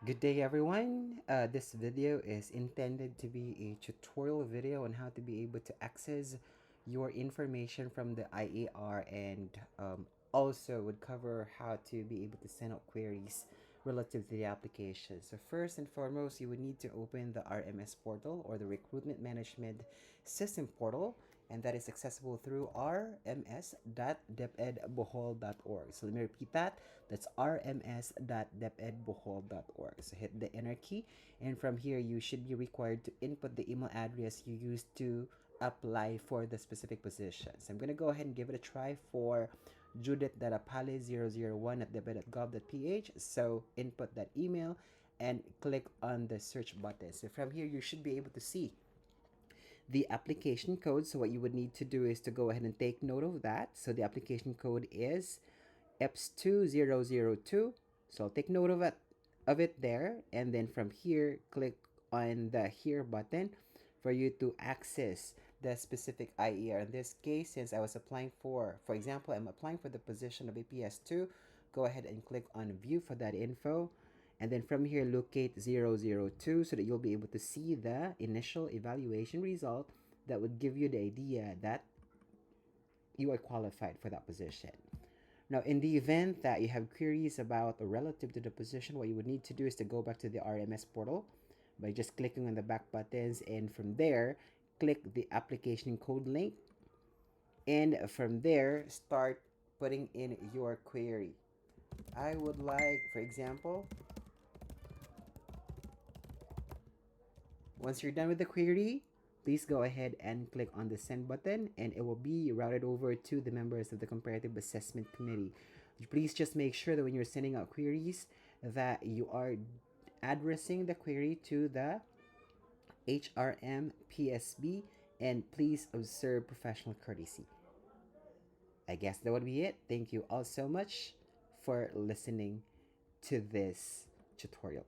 Good day everyone. This video is intended to be a tutorial video on how to be able to access your information from the IER and also would cover how to be able to send out queries relative to the application. So first and foremost, you would need to open the RMS portal or the Recruitment Management System portal, and that is accessible through rms.depedbohol.org. So let me repeat that. That's rms.depedbohol.org. So hit the enter key, and from here you should be required to input the email address you used to apply for the specific position. So I'm going to go ahead and give it a try for judith.apale001 at deped.gov.ph. So input that email and click on the search button. So from here you should be able to see the application code. So what you would need to do is to go ahead and take note of that. So the application code is EPS2002. So I'll take note of it there, and then from here click on the here button for you to access the specific IER. In this case, since I was applying for example, I'm applying for the position of APS2, go ahead and click on view for that info. And then from here, locate 002 so that you'll be able to see the initial evaluation result that would give you the idea that you are qualified for that position. Now, in the event that you have queries about or relative to the position, what you would need to do is to go back to the RMS portal by just clicking on the back buttons, and from there, click the application code link, and from there, start putting in your query. I would like, for example, once you're done with the query, please go ahead and click on the send button, and it will be routed over to the members of the comparative assessment committee. Please just make sure that when you're sending out queries that you are addressing the query to the HRM PSB, and please observe professional courtesy. I guess that would be it. Thank you all so much for listening to this tutorial.